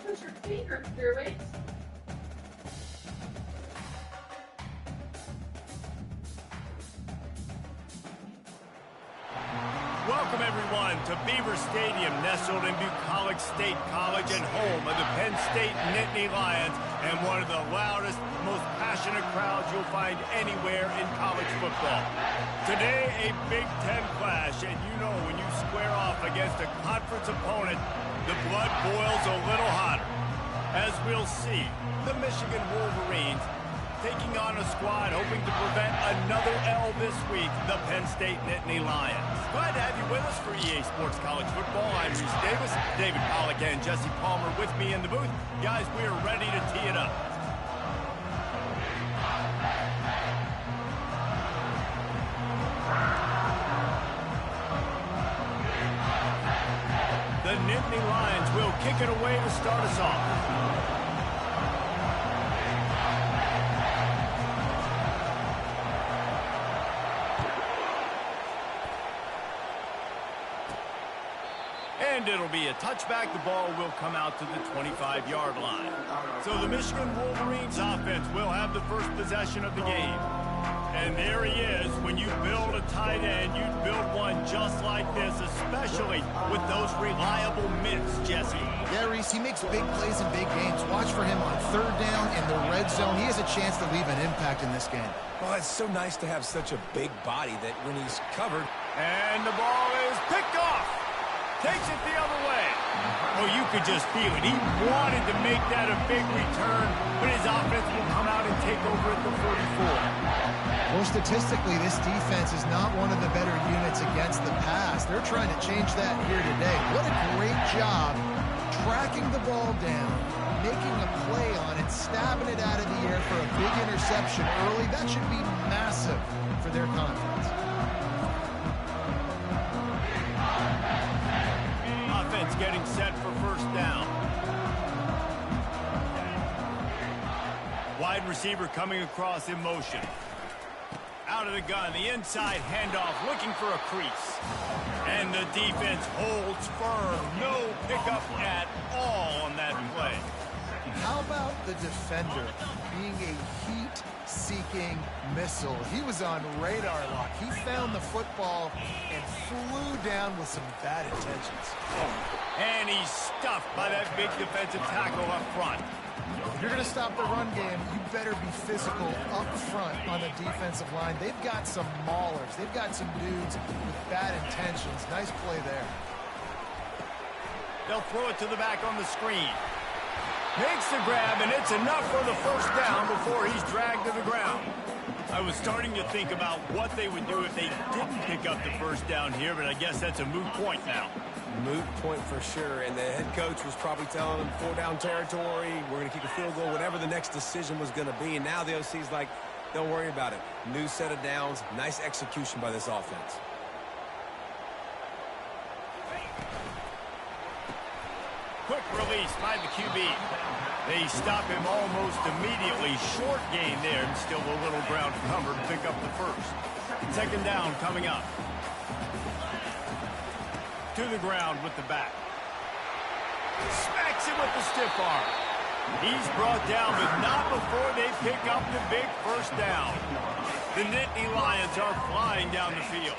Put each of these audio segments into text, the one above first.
Put your finger through it. Welcome, everyone, to Beaver Stadium, nestled in Bucolic State College and home of the Penn State Nittany Lions, and one of the loudest, most passionate crowds you'll find anywhere in college football. Today, a Big Ten clash, and you know when you square off against a conference opponent, the blood boils a little hotter. As we'll see, the Michigan Wolverines taking on a squad hoping to prevent another L this week, the Penn State Nittany Lions. Glad to have you with us for EA Sports College Football. I'm Reese Davis, David Pollack and Jesse Palmer with me in the booth. Guys, we are ready to tee it up. The Nittany Lions will kick it away to start us off. And it'll be a touchback. The ball will come out to the 25-yard line. So the Michigan Wolverines offense will have the first possession of the game. And there he is. When you build a tight end, you build one just like this, especially with those reliable mitts, Jesse. Yeah, Reese, he makes big plays in big games. Watch for him on third down in the red zone. He has a chance to leave an impact in this game. Well, it's so nice to have such a big body that when he's covered. And the ball is picked off. Takes it the other way. Oh, you could just feel it. He wanted to make that a big return, but his offense will come out and take over at the 44. Well, statistically, this defense is not one of the better units against the pass. They're trying to change that here today. What a great job tracking the ball down, making a play on it, stabbing it out of the air for a big interception early. That should be massive for their confidence. Offense getting set for first down. Wide receiver coming across in motion. Out of the gun, the inside handoff, looking for a crease. And the defense holds firm. No pickup at all on that play. How about the defender being a heat-seeking missile? He was on radar lock. He found the football and flew down with some bad intentions. And he's stuffed by that big defensive tackle up front. If you're going to stop the run game, you better be physical up front on the defensive line. They've got some maulers. They've got some dudes with bad intentions. Nice play there. They'll throw it to the back on the screen. Makes the grab, and it's enough for the first down before he's dragged to the ground. I was starting to think about what they would do if they didn't pick up the first down here, but I guess that's a moot point now. Moot point for sure, and the head coach was probably telling them 4-down territory, we're going to kick a field goal, whatever the next decision was going to be, and now the OC's like, don't worry about it. New set of downs, nice execution by this offense. Quick release by the QB. They stop him almost immediately. Short gain there, and still a little ground cover to pick up the first. Second down coming up. To the ground with the back. Smacks him with the stiff arm. He's brought down, but not before they pick up the big first down. The Nittany Lions are flying down the field.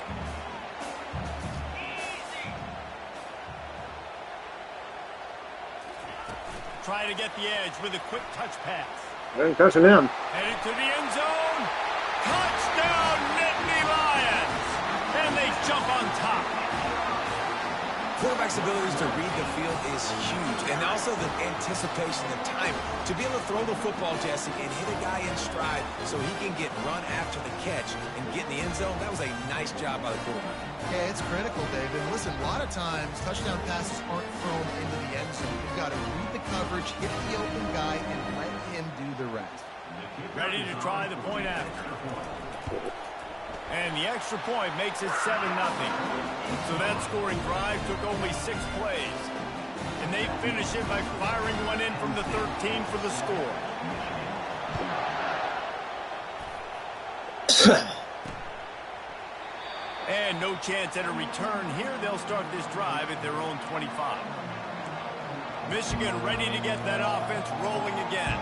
Trying to get the edge with a quick touch pass. They ain't touching him. Headed to the end zone. Touchdown, Nittany Lions! And they jump on top. Quarterback's abilities to read the field is huge, and also the anticipation, the timing. To be able to throw the football, Jesse, and hit a guy in stride so he can get run after the catch and get in the end zone, that was a nice job by the quarterback. Yeah, it's critical, David. Listen, a lot of times, touchdown passes aren't thrown into the end zone. You've got to read the coverage, hit the open guy, and let him do the rest. Ready to try the point after. And the extra point makes it 7-0. So that scoring drive took only 6 plays. And they finish it by firing one in from the 13 for the score. And no chance at a return here. They'll start this drive at their own 25. Michigan ready to get that offense rolling again.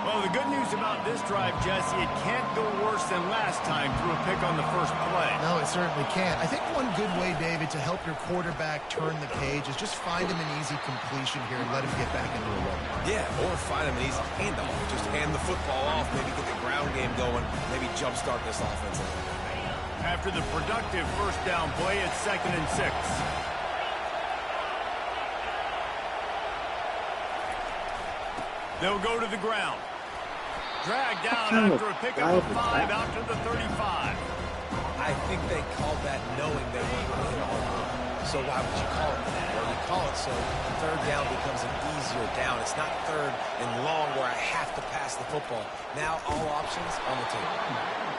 Well, the good news about this drive, Jesse, it can't go worse than last time through a pick on the first play. No, it certainly can't. I think one good way, David, to help your quarterback turn the page is just find him an easy completion here and let him get back into a rhythm. Yeah, or find him an easy handoff. Just hand the football off, maybe get the ground game going, maybe jumpstart this offense a little bit. After the productive first down play, it's 2nd and 6. They'll go to the ground. Dragged down after a pickup of 5 out to the 35. I think they called that knowing they weren't going to hit a home run. So why would you call it that? Well, you call it so third down becomes an easier down. It's not third and long where I have to pass the football. Now all options on the table.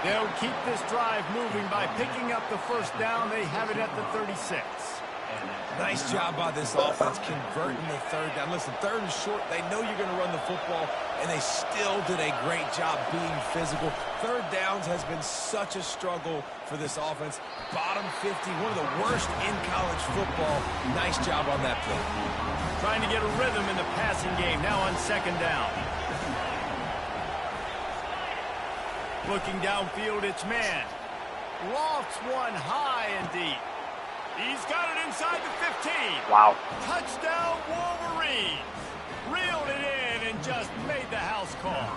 They'll keep this drive moving by picking up the first down. They have it at the 36. Nice job by this offense converting the third down. Listen, 3rd and short, they know you're going to run the football, and they still did a great job being physical. 3rd downs has been such a struggle for this offense. Bottom 50, one of the worst in college football. Nice job on that play. Trying to get a rhythm in the passing game now on 2nd down. Looking downfield, it's man. Lofts one high and deep. He's got it inside the 15. Wow. Touchdown, Wolverine. Reeled it in and just made the house call.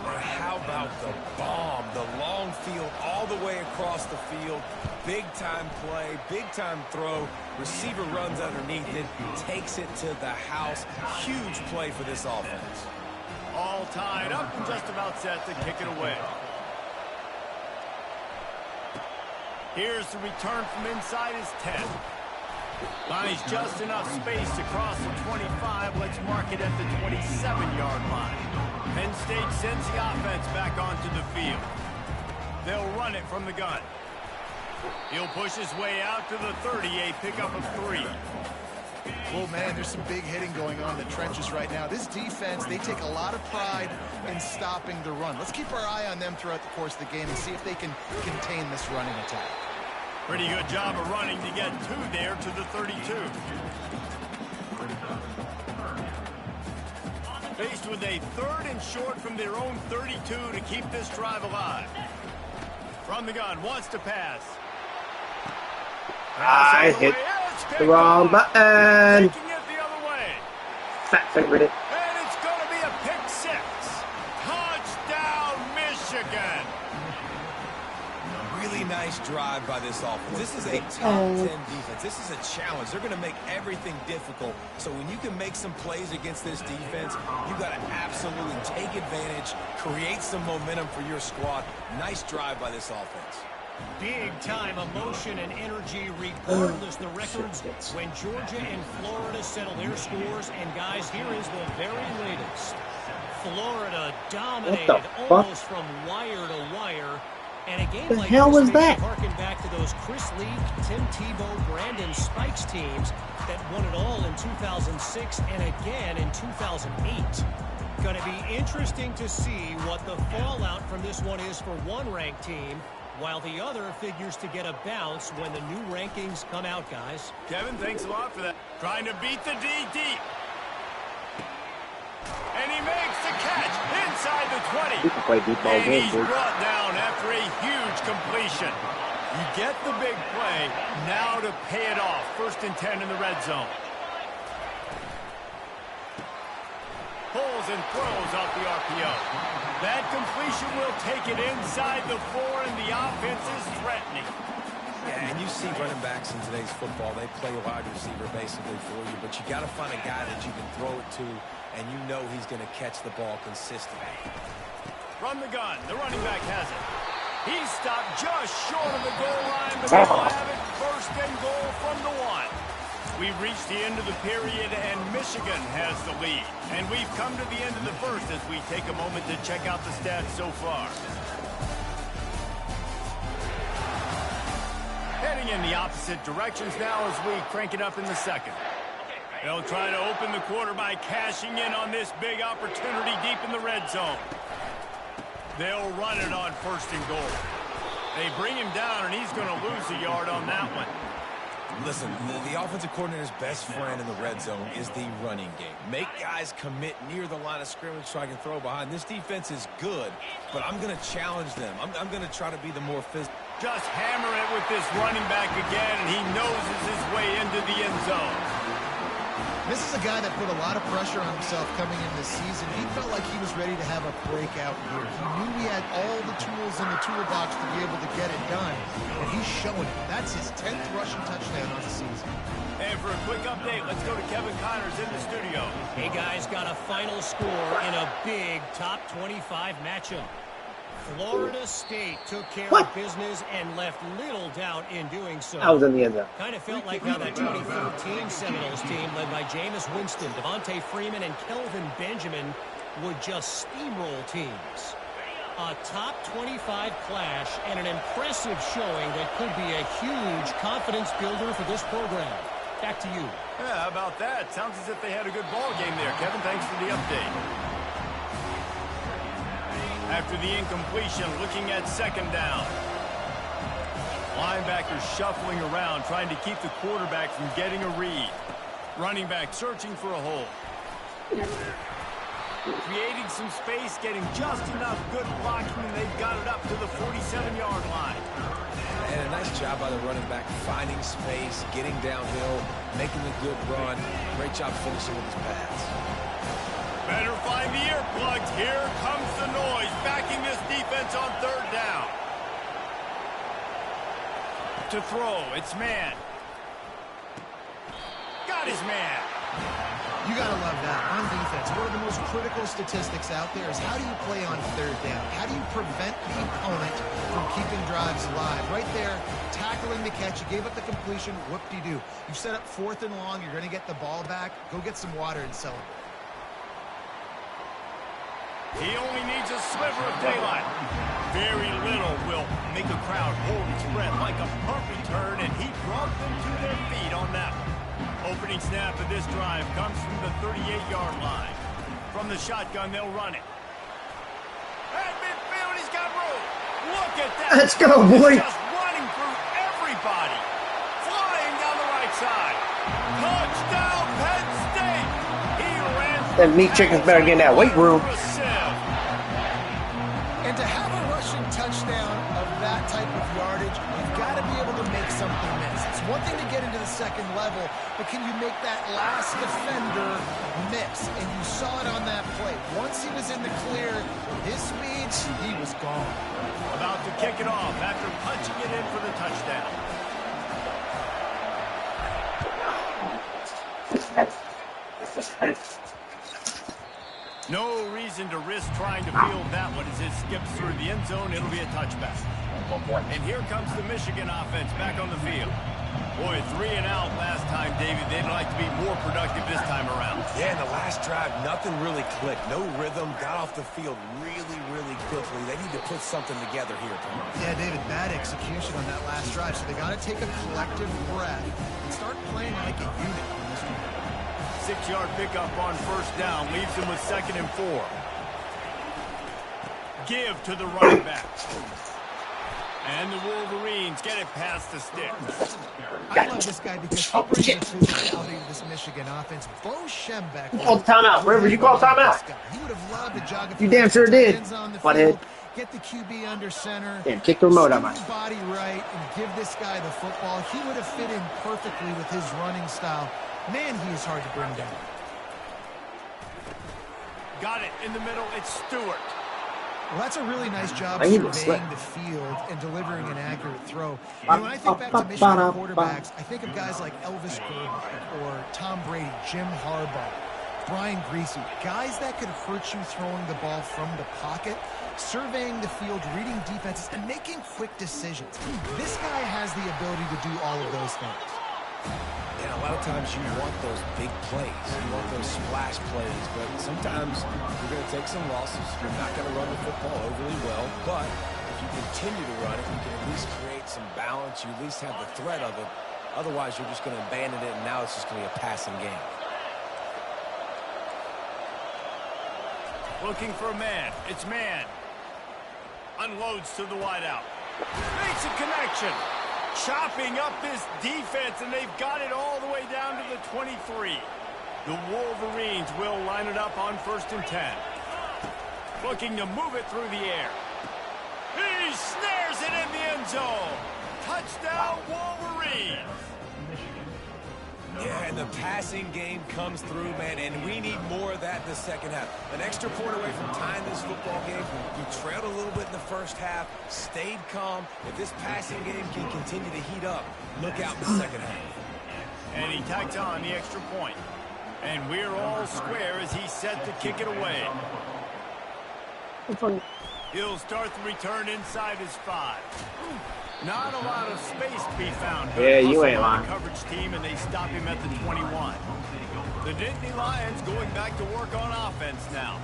And how about the bomb? The long field all the way across the field. Big-time play, big-time throw. Receiver runs underneath it, takes it to the house. Huge play for this offense. All tied up and just about set to kick it away. Here's the return from inside his 10. Finds just enough space to cross the 25. Let's mark it at the 27-yard line. Penn State sends the offense back onto the field. They'll run it from the gun. He'll push his way out to the 30, a pickup of 3. Well, man, there's some big hitting going on in the trenches right now. This defense, they take a lot of pride in stopping the run. Let's keep our eye on them throughout the course of the game and see if they can contain this running attack. Pretty good job of running to get 2 there to the 32. Faced with a 3rd and short from their own 32 to keep this drive alive. From the gun, wants to pass. I hit the wrong button. Taking it the other way. Fat favorite. And it's going to be a pick 6. Touchdown, Michigan. Really nice drive by this offense. This is a top 10 defense. This is a challenge. They're going to make everything difficult. So when you can make some plays against this defense, you've got to absolutely take advantage, create some momentum for your squad. Nice drive by this offense. Big-time emotion and energy regardless the records when Georgia and Florida settle their scores. And, guys, here is the very latest. Florida dominated almost from wire to wire. And a game the like hell this was that? harken back to those Chris Leak, Tim Tebow, Brandon Spikes teams that won it all in 2006 and again in 2008. Going to be interesting to see what the fallout from this one is for one ranked team, while the other figures to get a bounce when the new rankings come out, guys. Kevin, thanks a lot for that. Trying to beat the D deep. And he makes the catch inside the 20. You can play deep ball and game, he's dude. brought down after a huge completion. You get the big play, now to pay it off. 1st and 10 in the red zone. Pulls and throws off the RPO. That completion will take it inside the 4, and the offense is threatening. Yeah, and you see running backs in today's football, they play wide receiver basically for you, but you got to find a guy that you can throw it to, and you know he's going to catch the ball consistently. From the gun, the running back has it. He's stopped just short of the goal line, but they'll have it 1st and goal from the 1. We've reached the end of the period, and Michigan has the lead. And we've come to the end of the first as we take a moment to check out the stats so far. Heading in the opposite directions now as we crank it up in the 2nd. They'll try to open the quarter by cashing in on this big opportunity deep in the red zone. They'll run it on 1st and goal. They bring him down, and he's going to lose a yard on that one. Listen, the offensive coordinator's best friend in the red zone is the running game. Make guys commit near the line of scrimmage so I can throw behind. This defense is good, but I'm going to challenge them. I'm going to try to be the more physical. Just hammer it with this running back again, and he noses his way into the end zone. This is a guy that put a lot of pressure on himself coming in this season. He felt like he was ready to have a breakout year. He knew he had all the tools in the toolbox to be able to get it done, and he's showing it. That's his 10th rushing touchdown on the season. And for a quick update, let's go to Kevin Connors in the studio. Hey, guys, got a final score in a big top 25 matchup. Florida State took care of business and left little doubt in doing so. I was in the end zone. Kind of felt like how that 2013 Seminoles team led by Jameis Winston, Devontae Freeman, and Kelvin Benjamin would just steamroll teams. A top 25 clash and an impressive showing that could be a huge confidence builder for this program. Back to you. Yeah, how about that? Sounds as if they had a good ball game there. Kevin, thanks for the update. After the incompletion, looking at second down. Linebackers shuffling around, trying to keep the quarterback from getting a read. Running back searching for a hole. Creating some space, getting just enough good blocking, and they've got it up to the 47-yard line. And a nice job by the running back, finding space, getting downhill, making a good run. Great job finishing with his pass. Better find the earplugs. Here comes the noise, backing this defense on third down. To throw, it's man. Got his man. You got to love that. On defense, one of the most critical statistics out there is how do you play on third down? How do you prevent the opponent from keeping drives alive? Right there, tackling the catch. You gave up the completion. Whoop-de-doo. You've set up 4th and long. You're going to get the ball back. Go get some water and celebrate. He only needs a sliver of daylight. Very little will make a crowd hold its breath like a punt return, and he brought them to their feet on that one. Opening snap of this drive comes from the 38-yard line. From the shotgun, they'll run it. At midfield, he's got room. Look at that. Let's go, boy. He's just running through everybody. Flying down the right side. Touchdown, Penn State. He ran. That meat chicken's better get in that weight room. And to have a rushing touchdown of that type of yardage, you've got to be able to make something miss. It's one thing to get into the second level, but can you make that last defender miss? And you saw it on that play. Once he was in the clear, his speed, he was gone. About to kick it off after punching it in for the touchdown. No reason to risk trying to field that one as it skips through the end zone. It'll be a touchback. And here comes the Michigan offense back on the field. Boy, 3 and out last time, David. They'd like to be more productive this time around. Yeah, in the last drive, nothing really clicked. No rhythm. Got off the field really, really quickly. They need to put something together here, Tom. Yeah, David, bad execution on that last drive. So they got to take a collective breath and start playing like a unit. 6-yard pickup on first down. Leaves them with 2nd and 4. Give to the running back. And the Wolverines get it past the stick. I love this guy because he brings the physicality to this Michigan offense. Bo Schembech. Call timeout. Wherever you call timeout. He would have loved to jog a You damn sure did. Butthead. Get the QB under center. And kick the remote out, man. Body right and give this guy the football. He would have fit in perfectly with his running style. Man, he is hard to bring down. Got it in the middle. It's Stewart. Well, that's a really nice job surveying the field and delivering an accurate throw. You know, when I think back to Michigan quarterbacks, I think of guys like Elvis Grbac or Tom Brady, Jim Harbaugh, Brian Griese, guys that could hurt you throwing the ball from the pocket, surveying the field, reading defenses, and making quick decisions. This guy has the ability to do all of those things. And a lot of times you want those big plays. You want those splash plays. But sometimes you're going to take some losses. You're not going to run the football overly well. But if you continue to run it, you can at least create some balance. You at least have the threat of it. Otherwise, you're just going to abandon it, and now it's just going to be a passing game. Looking for a man. It's man. Unloads to the wideout. Makes a connection. chopping up this defense, and they've got it all the way down to the 23. The Wolverines will line it up on 1st and 10. Looking to move it through the air. He snares it in the end zone. Touchdown, Wolverines. Yeah, and the passing game comes through, man, and we need more of that in the second half. An extra point away from tying this football game. We trailed a little bit in the first half, stayed calm. If this passing game can continue to heat up, look out in the second half. And he tacks on the extra point. And we're all square as he's set to kick it away. He'll start the return inside his 5. Not a lot of space to be found. Yeah, you ain't lying. lying. Coverage team, and they stop him at the 21. The Nittany Lions going back to work on offense now.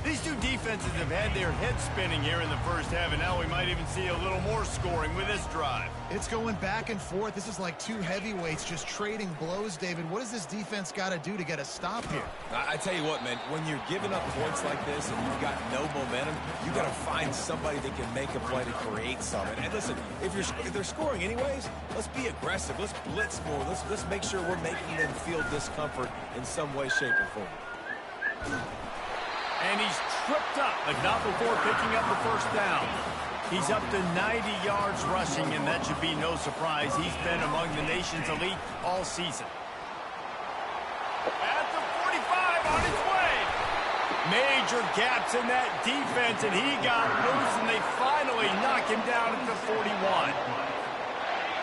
These two defenses have had their heads spinning here in the first half, and now we might even see a little more scoring with this drive. It's going back and forth. This is like two heavyweights just trading blows, David. What does this defense got to do to get a stop here? I tell you what, man, when you're giving up points like this and you've got no momentum, you got to find somebody that can make a play to create something. And listen, if they're scoring anyways, let's be aggressive. Let's blitz more. Let's make sure we're making them feel discomfort in some way, shape, or form. And he's tripped up, but not before picking up the first down. He's up to 90 yards rushing, and that should be no surprise. He's been among the nation's elite all season. At the 45, on his way. Major gaps in that defense, and he got loose, and they finally knock him down at the 41.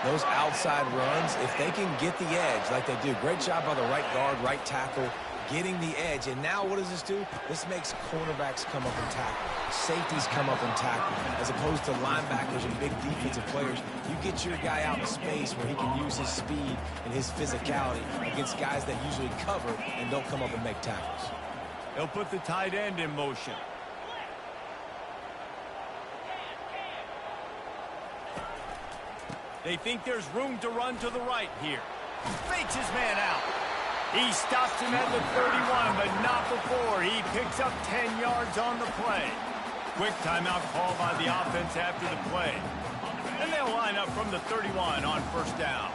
Those outside runs, if they can get the edge like they do, great job by the right guard, right tackle, getting the edge. And now what does this do? This makes cornerbacks come up and tackle. Safeties come up and tackle. As opposed to linebackers and big defensive players, you get your guy out in space where he can use his speed and his physicality against guys that usually cover and don't come up and make tackles. He'll put the tight end in motion. They think there's room to run to the right here. Fakes his man out. He stops him at the 31, but not before. He picks up 10 yards on the play. Quick timeout call by the offense after the play. And they'll line up from the 31 on 1st down.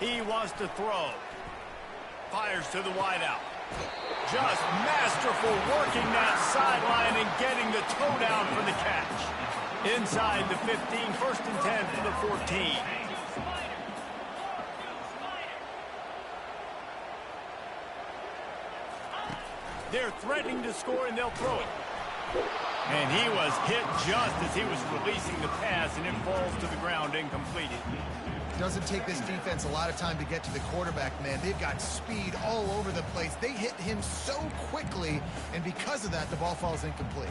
He wants to throw. Fires to the wideout. Just masterful working that sideline and getting the toe down for the catch. Inside the 15, 1st and 10 for the 14. They're threatening to score, and they'll throw it. And he was hit just as he was releasing the pass, and it falls to the ground incomplete. Doesn't take this defense a lot of time to get to the quarterback, man. They've got speed all over the place. They hit him so quickly, and because of that, the ball falls incomplete.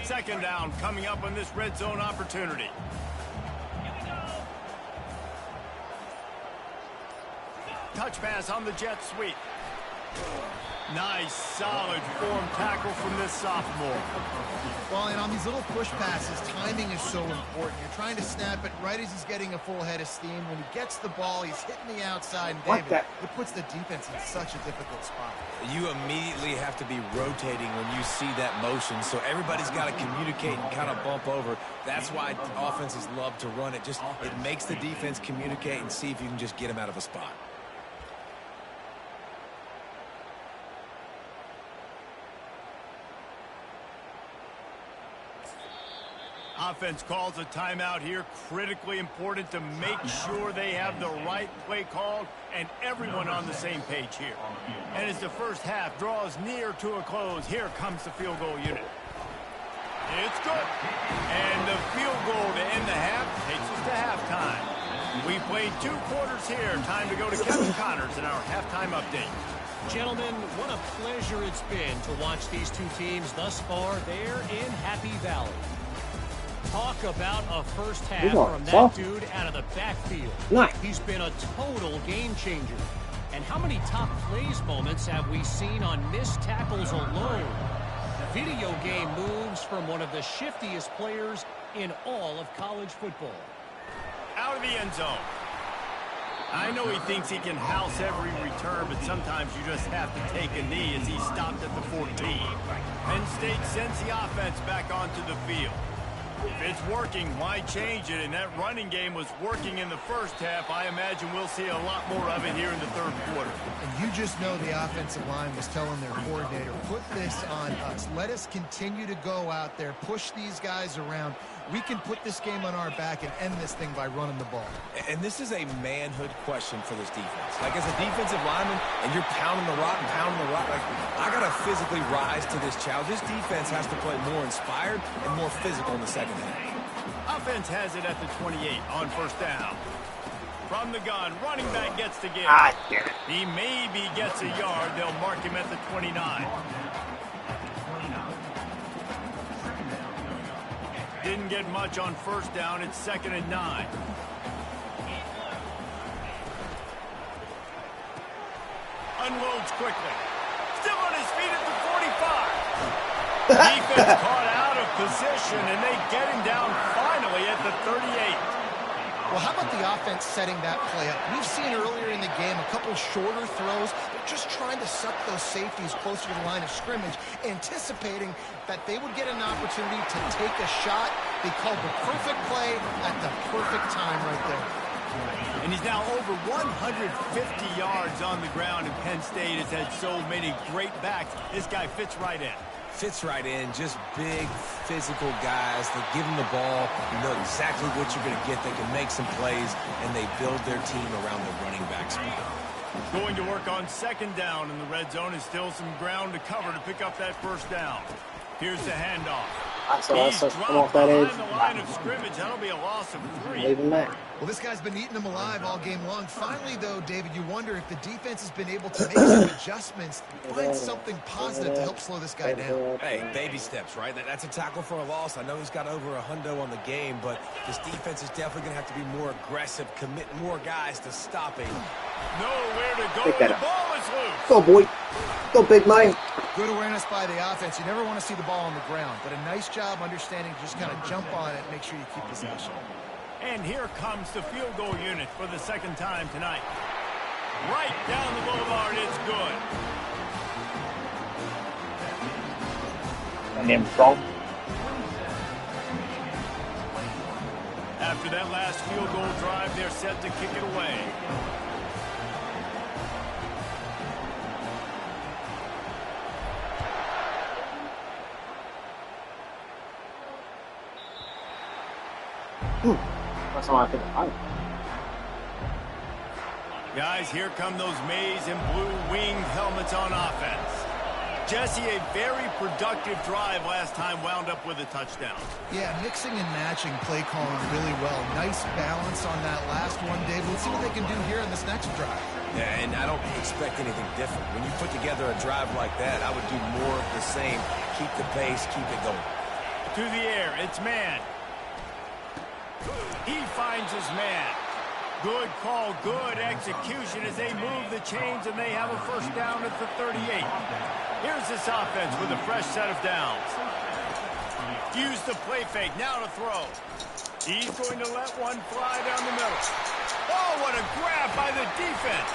Second down coming up on this red zone opportunity. Touch pass on the jet sweep. Nice, solid form tackle from this sophomore. Well, and on these little push passes, timing is so important. You're trying to snap it right as he's getting a full head of steam. When he gets the ball, he's hitting the outside. And David, it puts the defense in such a difficult spot. You immediately have to be rotating when you see that motion, so everybody's got to communicate and kind of bump over. That's why offenses love to run it. It makes the defense communicate and see if you can just get him out of a spot. Offense calls a timeout here. Critically important to make sure they have the right play called and everyone on the same page here. And as the first half draws near to a close, here comes the field goal unit. It's good. And the field goal to end the half takes us to halftime. We played 2 quarters here. Time to go to Kevin Connors in our halftime update. Gentlemen, what a pleasure it's been to watch these two teams thus far there in Happy Valley. Talk about a first half from that dude out of the backfield. He's been a total game changer. And how many top plays moments have we seen on missed tackles alone? Video game moves from one of the shiftiest players in all of college football. Out of the end zone. I know he thinks he can house every return, but sometimes you just have to take a knee as he stopped at the 14. Penn State sends the offense back onto the field. If it's working, why change it? And that running game was working in the first half. I imagine we'll see a lot more of it here in the third quarter. And you just know the offensive line was telling their coordinator, put this on us. Let us continue to go out there, push these guys around. We can put this game on our back and end this thing by running the ball. And this is a manhood question for this defense. Like, as a defensive lineman, and you're pounding the rock, like, I got to physically rise to this challenge. This defense has to play more inspired and more physical in the second half. Offense has it at the 28 on first down. From the gun, running back gets to give. He maybe gets a yard. They'll mark him at the 29. Didn't get much on first down. It's 2nd and 9. Unloads quickly. Still on his feet at the 45. Defense caught out of position, and they get him down finally at the 38. Well, how about the offense setting that play up? We've seen earlier in the game a couple shorter throws. They're just trying to suck those safeties closer to the line of scrimmage, anticipating that they would get an opportunity to take a shot. They called the perfect play at the perfect time right there. And he's now over 150 yards on the ground, and Penn State has had so many great backs. This guy fits right in. Fits right in, just big, physical guys. They give them the ball. You know exactly what you're going to get. They can make some plays, and they build their team around the running back spot. Going to work on 2nd down in the red zone, and still some ground to cover to pick up that first down. Here's the handoff. He's dropped behind the line of scrimmage. That'll be a loss of 3. Well, this guy's been eating them alive all game long. Finally, though, David, you wonder if the defense has been able to make some adjustments, find something positive to help slow this guy down. Hey, baby steps, right? That's a tackle for a loss. I know he's got over $100 on the game, but this defense is definitely going to have to be more aggressive, commit more guys to stopping. Nowhere to go. The ball is loose. Go, boy. Go, big man. Good awareness by the offense. You never want to see the ball on the ground, but a nice job understanding to just kind of jump on it, make sure you keep possession. And here comes the field goal unit for the 2nd time tonight. Right down the boulevard, it's good. After that last field goal drive, they're set to kick it away. Guys, here come those maize and blue winged helmets on offense. Jesse, a very productive drive last time wound up with a touchdown. Yeah, mixing and matching play calling really well. Nice balance on that last one, Dave. Let's see what they can do here in this next drive. Yeah, and I don't expect anything different. When you put together a drive like that, I would do more of the same. Keep the pace, keep it going. To the air, it's man. He finds his man. Good call, good execution as they move the chains and they have a first down at the 38. Here's this offense with a fresh set of downs. Use the play fake, now to throw. He's going to let one fly down the middle. Oh, what a grab by the defense.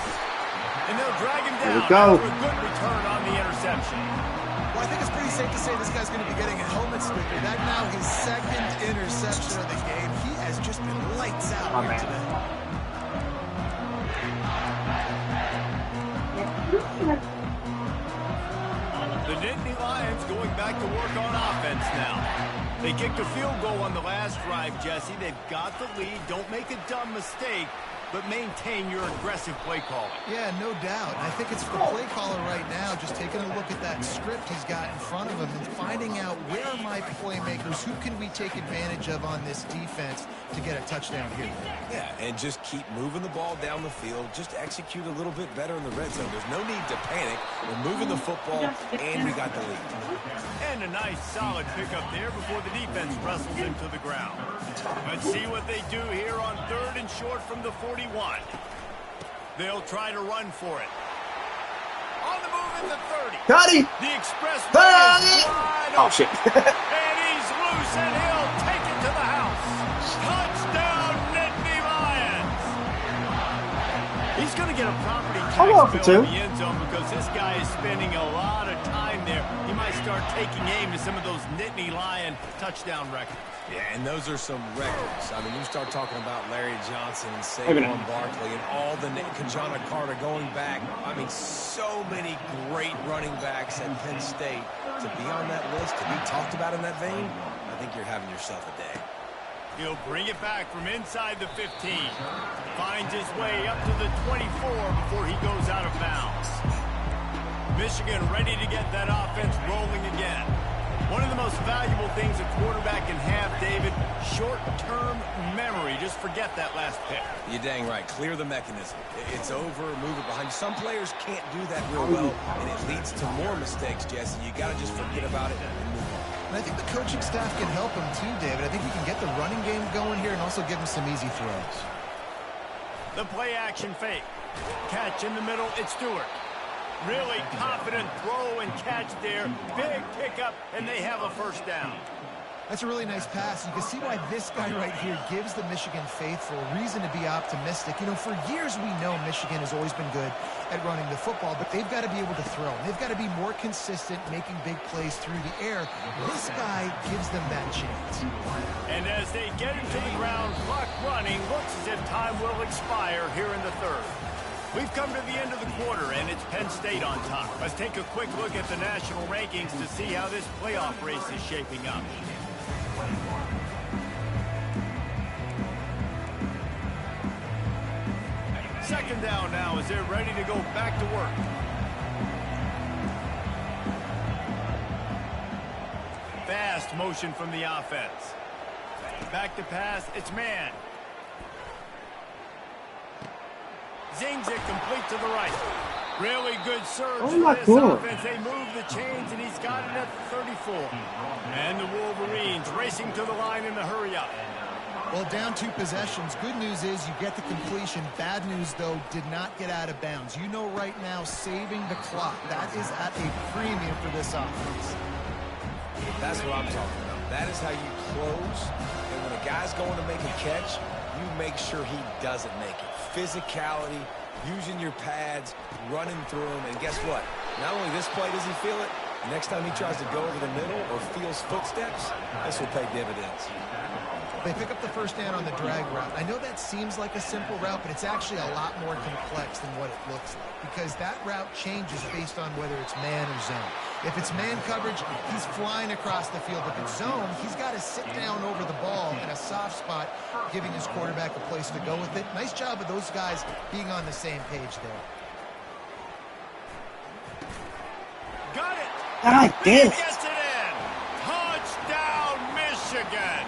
And they'll drag him down after a good return on the interception. Well, I think it's pretty safe to say this guy's going to be getting a helmet sticker. That now his 2nd interception of the game. He has just been lights out here today. The Nittany Lions going back to work on offense now. They kicked a field goal on the last drive, Jesse. They've got the lead. Don't make a dumb mistake, but maintain your aggressive play calling. Yeah, no doubt. I think it's the play caller right now just taking a look at that script he's got in front of him and finding out where are my playmakers, who can we take advantage of on this defense to get a touchdown here. Yeah, and just keep moving the ball down the field. Just execute a little bit better in the red zone. There's no need to panic. We're moving the football, and we got the lead. And a nice, solid pickup there before the defense wrestles him to the ground. Let's see what they do here on 3rd and short from the 41. They'll try to run for it. On the move at the 30. Got him. The express play is wide open. Oh, shit. And he's loose, and he'll take it to the house. Touchdown, Nittany Lions. He's going to get a property tax bill in the end zone because this guy is spending a lot of time there. He might start taking aim to some of those Nittany Lion touchdown records. Yeah, and those are some records. I mean, you start talking about Larry Johnson and Saquon Barkley and all the Kajana Carter going back. I mean, so many great running backs at Penn State. To be on that list, to be talked about in that vein, I think you're having yourself a day. He'll bring it back from inside the 15. Finds his way up to the 24 before he goes out of bounds. Michigan ready to get that offense rolling again. One of the most valuable things a quarterback can have, David, short-term memory. Just forget that last pick. You're dang right. Clear the mechanism. It's over, move it behind you. Some players can't do that real well, and it leads to more mistakes, Jesse. You got to just forget about it and move on. And I think the coaching staff can help him too, David. I think he can get the running game going here and also give him some easy throws. The play-action fake. Catch in the middle, it's Stewart. Really confident throw and catch there. Big pickup, and they have a first down. That's a really nice pass. You can see why this guy right here gives the Michigan faithful reason to be optimistic. You know, for years we know Michigan has always been good at running the football, but they've got to be able to throw. They've got to be more consistent, making big plays through the air. This guy gives them that chance. And as they get into the ground, clock running, looks as if time will expire here in the third. We've come to the end of the quarter, and it's Penn State on top. Let's take a quick look at the national rankings to see how this playoff race is shaping up. Second down now as they're ready to go back to work. Fast motion from the offense. Back to pass, it's man. Zings it complete to the right. Really good surge for this offense. They move the chains, and he's got it at the 34. And the Wolverines racing to the line in the hurry-up. Well, down 2 possessions. Good news is you get the completion. Bad news, though, did not get out of bounds. You know right now, saving the clock. That is at a premium for this offense. That's what I'm talking about. That is how you close. And when a guy's going to make a catch, you make sure he doesn't make it. Physicality, using your pads, running through them, and guess what? Not only this play does he feel it, next time he tries to go over the middle or feels footsteps, this will pay dividends. They pick up the first down on the drag route. I know that seems like a simple route, but it's actually a lot more complex than what it looks like because that route changes based on whether it's man or zone. If it's man coverage, he's flying across the field. If it's zone, he's got to sit down over the ball in a soft spot, giving his quarterback a place to go with it. Nice job of those guys being on the same page there. Got it! God damn it! Gets it in! Touchdown, Michigan!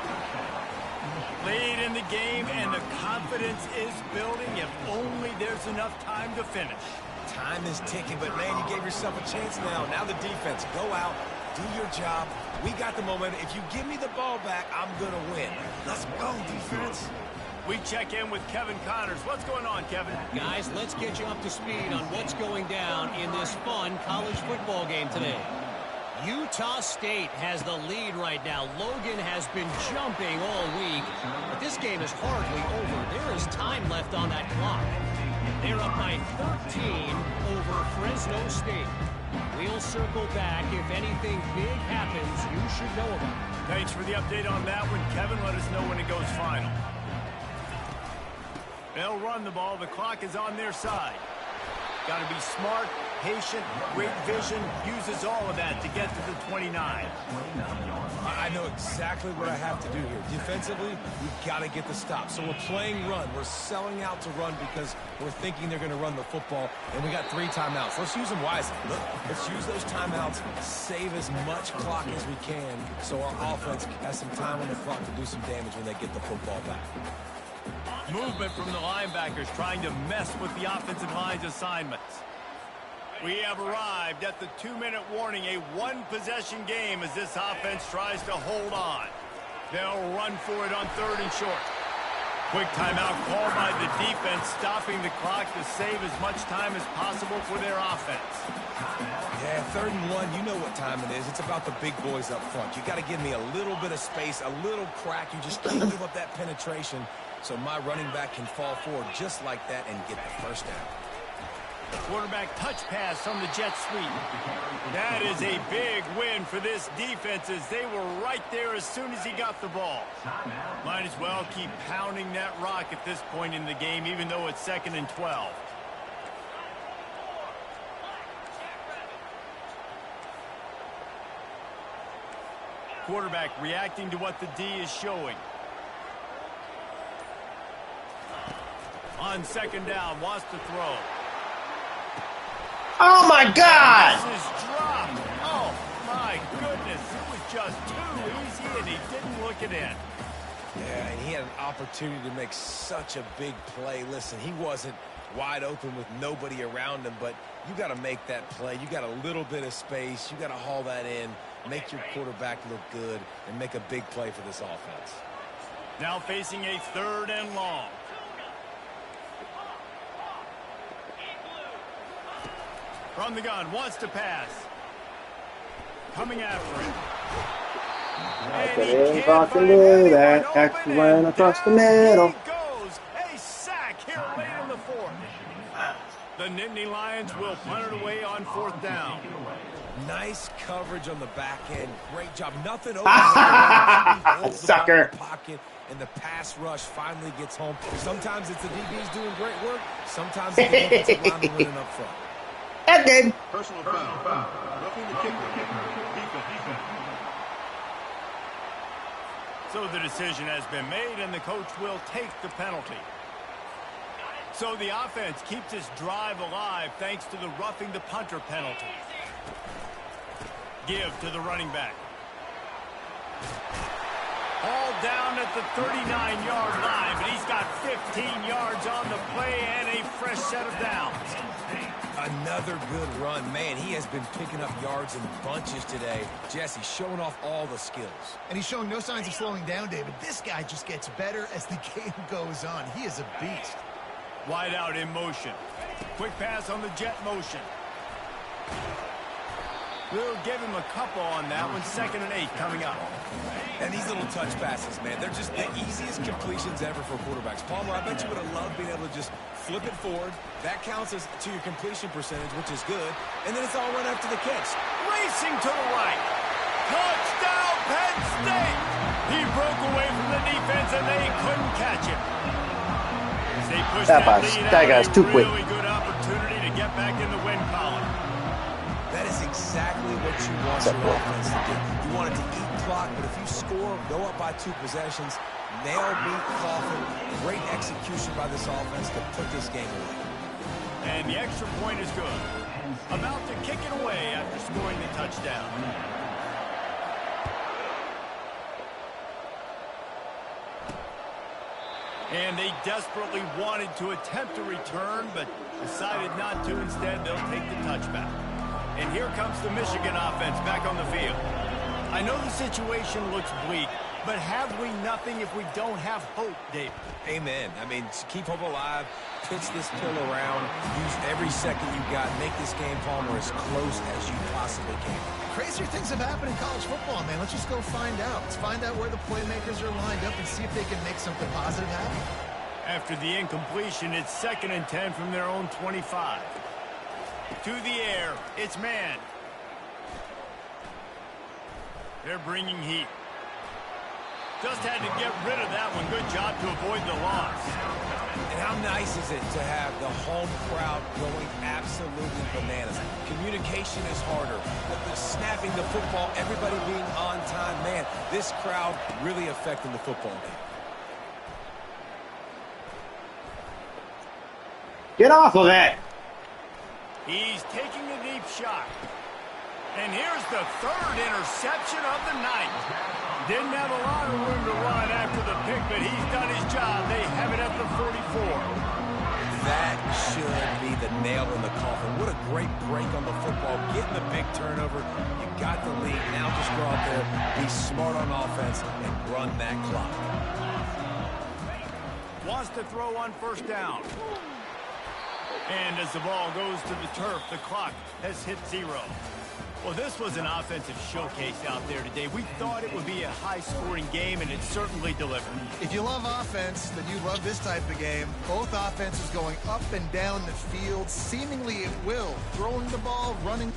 Lead in the game, and the confidence is building if only there's enough time to finish. Time is ticking, but, man, you gave yourself a chance now. Now the defense, go out, do your job. We got the momentum. If you give me the ball back, I'm going to win. Let's go, defense. We check in with Kevin Connors. What's going on, Kevin? Guys, let's get you up to speed on what's going down in this fun college football game today. Utah State has the lead right now. Logan has been jumping all week, but this game is hardly over. There is time left on that clock. They're up by 13 over Fresno State. We'll circle back. If anything big happens, you should know about it. Thanks for the update on that one, Kevin. Let us know when it goes final. They'll run the ball. The clock is on their side. Got to be smart, patient, great vision, uses all of that to get to the 29. I know exactly what I have to do here. Defensively, we've got to get the stop. So we're playing run. We're selling out to run because we're thinking they're going to run the football, and we got 3 timeouts. Let's use them wisely. Look, let's use those timeouts, save as much clock as we can so our offense has some time on the clock to do some damage when they get the football back. Movement from the linebackers trying to mess with the offensive line's assignments. We have arrived at the 2-minute warning, a 1-possession game as this offense tries to hold on. They'll run for it on 3rd and short. Quick timeout called by the defense, stopping the clock to save as much time as possible for their offense. Yeah, 3rd and 1, you know what time it is. It's about the big boys up front. You got to give me a little bit of space, a little crack. You just can't give up that penetration so my running back can fall forward just like that and get the first down. Quarterback touch pass on the jet sweep. That is a big win for this defense as they were right there as soon as he got the ball. Might as well keep pounding that rock at this point in the game, even though it's 2nd and 12. Quarterback reacting to what the D is showing. On 2nd down, wants to throw. Oh my God! This is dropped. Oh my goodness. It was just too easy and he didn't look it in. Yeah, and he had an opportunity to make such a big play. Listen, he wasn't wide open with nobody around him, but you got to make that play. You got a little bit of space. You got to haul that in, make your quarterback look good, and make a big play for this offense. Now facing a 3rd and long. From the gun, wants to pass. Coming after him. I couldn't fucking do that. Actually ran across the middle. He goes. A sack here late in the 4th. The Nittany Lions will punt it away on 4th down. Nice coverage on the back end. Great job. Nothing open. Sucker. Pocket, and the pass rush finally gets home. Sometimes it's the DBs doing great work. Sometimes it's the defensive lineman winning up front. That game. Personal foul. Roughing the kicker. Defense. So the decision has been made, and the coach will take the penalty. So the offense keeps its drive alive thanks to the roughing the punter penalty. Give to the running back. All down at the 39-yard line, but he's got 15 yards on the play and a fresh set of downs. Another good run. Man, he has been picking up yards in bunches today. Jesse showing off all the skills. And he's showing no signs of slowing down, David. This guy just gets better as the game goes on. He is a beast. Wide out in motion. Quick pass on the jet motion. We'll give him a couple on that one. 2nd and 8 coming up. And these little touch passes, man, they're just the easiest completions ever for quarterbacks. Palmer, I bet you would have loved being able to just flip it forward. That counts as to your completion percentage, which is good. And then it's all run after the catch. Racing to the right. Touchdown, Penn State. He broke away from the defense, and they couldn't catch him. As they push that lead that guy's too quick. Really good opportunity to get back in the win column. That is exactly what you want your offense to do. You want it to eat clock, but if you score, go up by 2 possessions, nail beat Coffin. Great execution by this offense to put this game away. And the extra point is good. About to kick it away after scoring the touchdown. And they desperately wanted to attempt a return, but decided not to. Instead, they'll take the touchback. And here comes the Michigan offense back on the field. I know the situation looks bleak, but have we nothing if we don't have hope, Dave? Amen. I mean, keep hope alive, pitch this pill around, use every second you got, make this game, Palmer, as close as you possibly can. Crazier things have happened in college football, man. Let's just go find out. Let's find out where the playmakers are lined up and see if they can make something positive happen. After the incompletion, it's 2nd and 10 from their own 25. To the air, it's man. They're bringing heat. Just had to get rid of that one. Good job to avoid the loss. And how nice is it to have the home crowd going absolutely bananas? Communication is harder. The snapping the football, everybody being on time. Man, this crowd really affecting the football game. Get off of it. He's taking a deep shot. And here's the 3rd interception of the night. Didn't have a lot of room to run after the pick, but he's done his job. They have it at the 44. That should be the nail in the coffin. What a great break on the football. Getting the big turnover. You got the lead. Now just go out there, be smart on offense, and run that clock. wants to throw on first down. And as the ball goes to the turf, the clock has hit 0. Well, this was an offensive showcase out there today. We thought it would be a high-scoring game, and it certainly delivered. If you love offense, then you love this type of game. Both offenses going up and down the field, seemingly at will, throwing the ball, running.